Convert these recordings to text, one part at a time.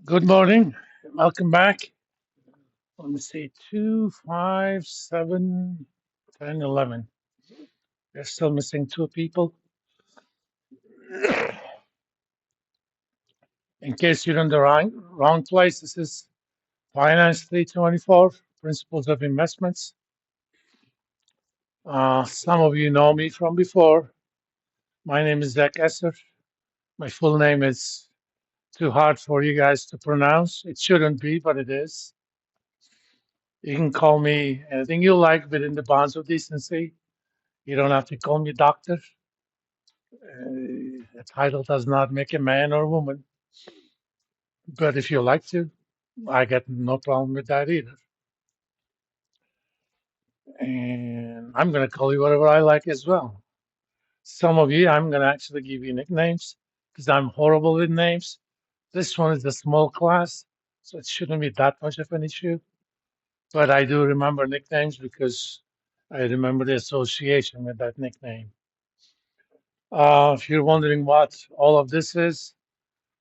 Good morning. Welcome back. Let me see. 2, 5, 7, 10, 11. We're still missing two people. In case you're in the wrong place, this is Finance 324, Principles of Investments. Some of you know me from before. My name is Zach Esser. My full name is too hard for you guys to pronounce. It shouldn't be, but it is. You can call me anything you like within the bounds of decency. You don't have to call me doctor. A title does not make a man or woman, but if you like to, I got no problem with that either. And I'm going to call you whatever I like as well. Some of you, I'm going to actually give you nicknames because I'm horrible with names. This one is a small class, so it shouldn't be that much of an issue. But I do remember nicknames because I remember the association with that nickname. If you're wondering what all of this is,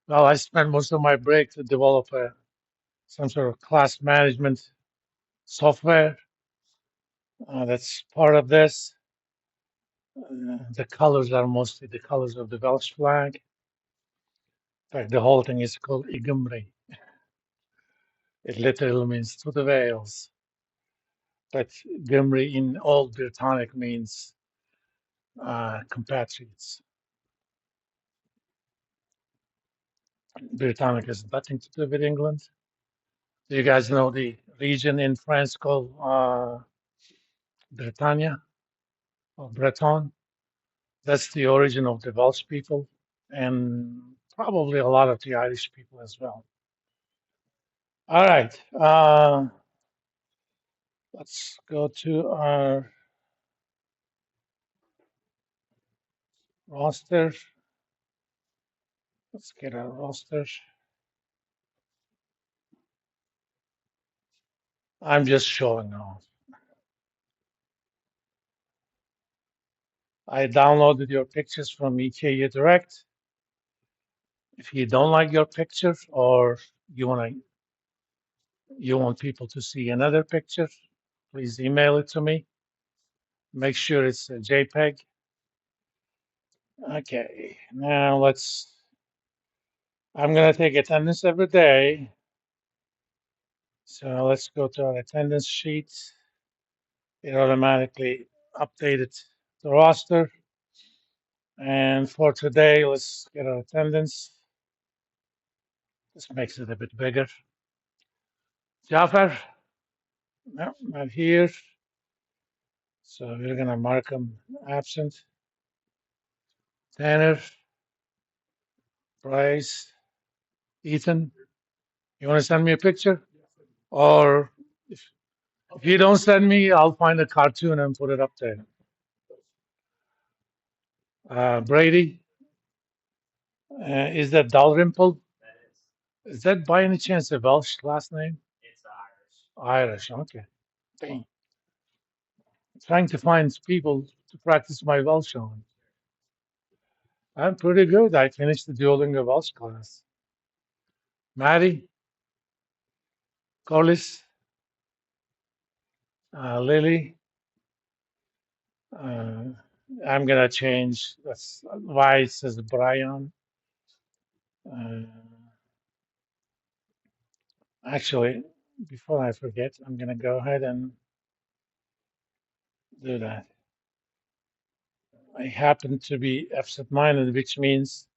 well, I spent most of my break to develop some sort of class management software that's part of this. The colors are mostly the colors of the Welsh flag. In fact, the whole thing is called Igumri. It literally means to the Wales. But Gymri in Old Britannic means compatriots. Britannic has nothing to do with England. Do you guys know the region in France called Britannia or Breton? That's the origin of the Welsh people and probably a lot of the Irish people as well. All right, let's go to our roster. Let's get our roster. I'm just showing off. I downloaded your pictures from EKU Direct. If you don't like your picture or you want people to see another picture, please email it to me. Make sure it's a JPEG. Okay, now I'm gonna take attendance every day. So let's go to our attendance sheet. It automatically updated the roster. And for today, let's get our attendance. This makes it a bit bigger. Jafar, no, not here. So we're gonna mark him absent. Tanner, Bryce, Ethan, you wanna send me a picture? Or if you don't send me, I'll find a cartoon and put it up there. Brady, is that Dalrymple? Is that by any chance a Welsh last name? Irish, okay. Dang. Trying to find people to practice my Welsh on. I'm pretty good. I finished the Duolingo Welsh class. Maddie, Collis, Lily. Uh, I'm gonna change. That's why it says Brian. Uh, actually, before I forget, I'm gonna go ahead and do that. I happen to be absent-minded, which means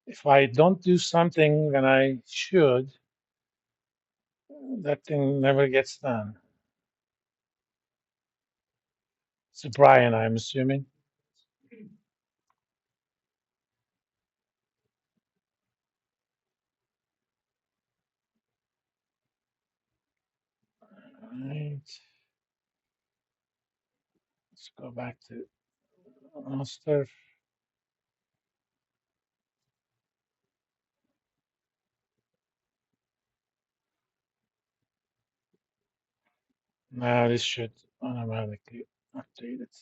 if I don't do something when I should, that thing never gets done. So Brian, I'm assuming. All right. Let's go back to roster. Now this should automatically update it.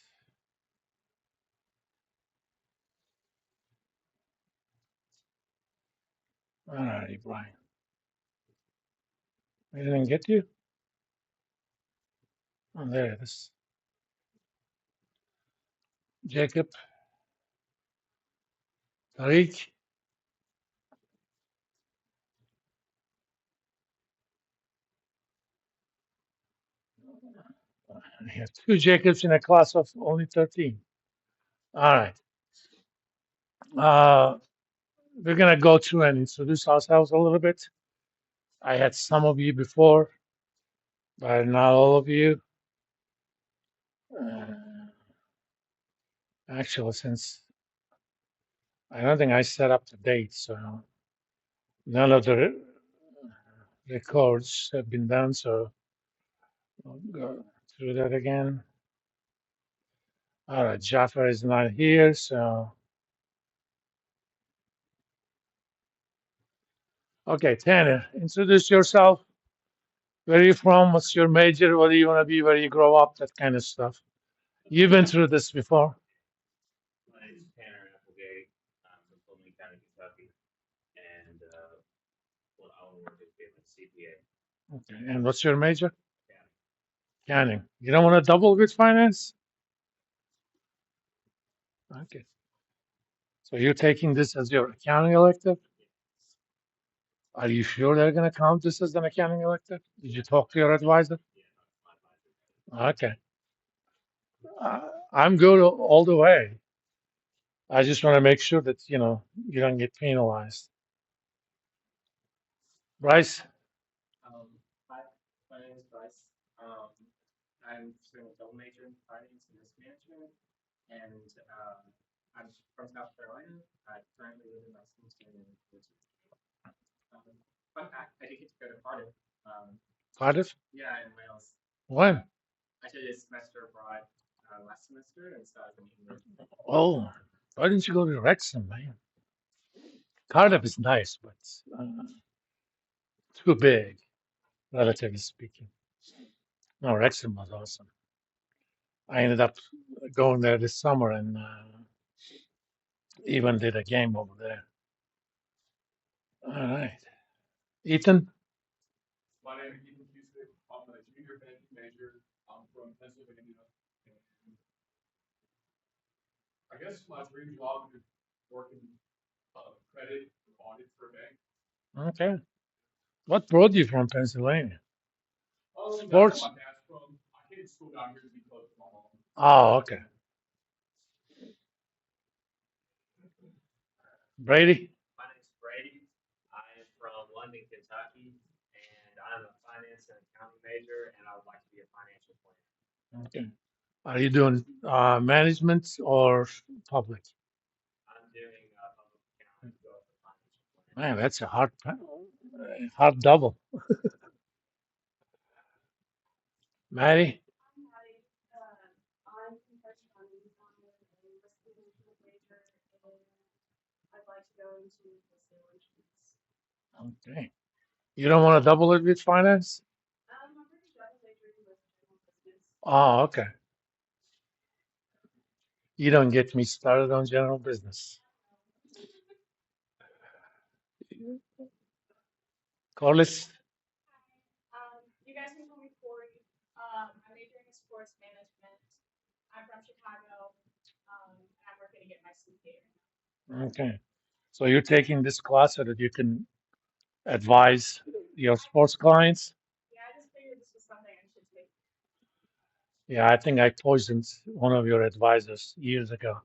All righty, Brian. I didn't get you. Oh, there it is. Jacob, Tariq. I have two Jacobs in a class of only 13. All right. Uh, we're going to go through and introduce ourselves a little bit. I had some of you before, but not all of you. Uh, actually, since I don't think I set up the date, so none of the records have been done. So I'll go through that again. All right, Jafar is not here, so okay, Tanner, introduce yourself. Where are you from? What's your major? What do you want to be? Where you grow up? That kind of stuff. You've been through this before. Okay, and what's your major? Accounting. You don't want to double with finance? Okay. So you're taking this as your accounting elective? Are you sure they're going to count this as an accounting elective? Did you talk to your advisor? Okay. I'm good all the way. I just want to make sure that, you don't get penalized. Bryce? Cardiff? When? Oh, why didn't you go to Wrexham, man? Cardiff is nice, but too big, relatively speaking. No, Wrexham was awesome. I ended up going there this summer and even did a game over there. All right. Ethan? Okay. What brought you from Pennsylvania? Sports? Oh, okay. Brady? Okay. Are you doing management or public? Man, that's a hard double. Maddie? Okay. You don't want to double it with finance? Oh, okay. You don't get me started on general business. Corliss? Okay. So you're taking this class so that you can advise your sports clients? Yeah, I think I poisoned one of your advisors years ago.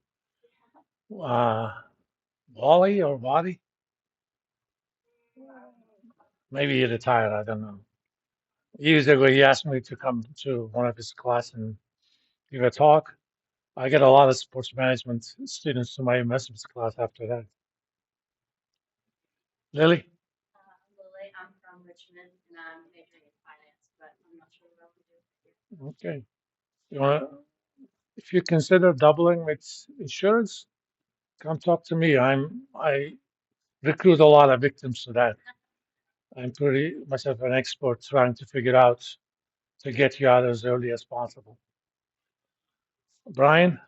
Uh, Wally or Wadi? Maybe he retired, I don't know. Years ago, he asked me to come to one of his class and give a talk. I get a lot of sports management students to my investments class after that. Lily? Okay. You wanna, if you consider doubling with insurance, come talk to me. I recruit a lot of victims to that. I'm pretty myself an expert trying to figure out to get you out as early as possible. Brian?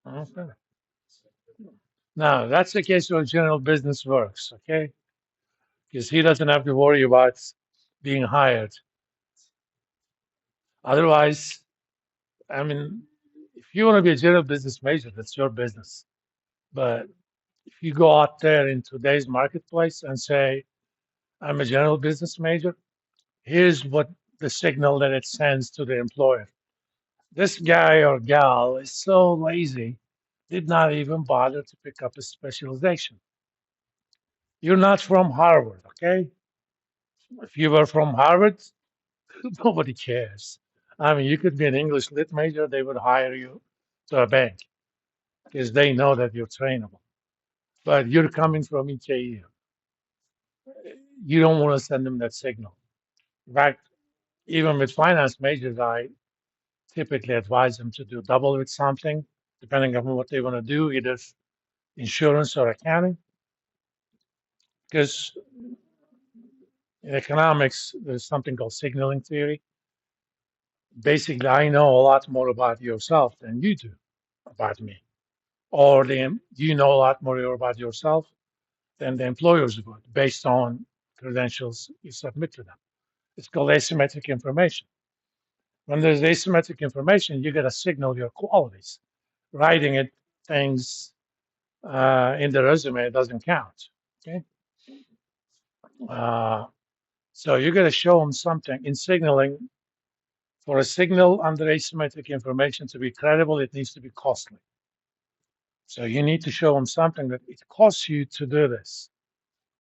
Okay. Now, that's the case where general business works, okay? Because he doesn't have to worry about being hired. Otherwise, I mean, if you want to be a general business major, that's your business. But if you go out there in today's marketplace and say, I'm a general business major, here's what the signal that it sends to the employer. This guy or gal is so lazy, did not even bother to pick up a specialization. You're not from Harvard, okay? If you were from Harvard, nobody cares. I mean, you could be an English lit major, they would hire you to a bank because they know that you're trainable. But you're coming from EKU. You don't want to send them that signal. In fact, even with finance majors, I typically advise them to do double with something, depending on what they want to do, either insurance or accounting. Because in economics, there's something called signaling theory. Basically, I know a lot more about yourself than you do about me. Or you know a lot more about yourself than the employers would, based on credentials you submit to them. It's called asymmetric information. When there's asymmetric information, you got to signal your qualities. Writing it, things in the resume doesn't count. Okay, uh, so you got to show them something in signaling. For a signal under asymmetric information to be credible, it needs to be costly. So you need to show them something that it costs you to do this.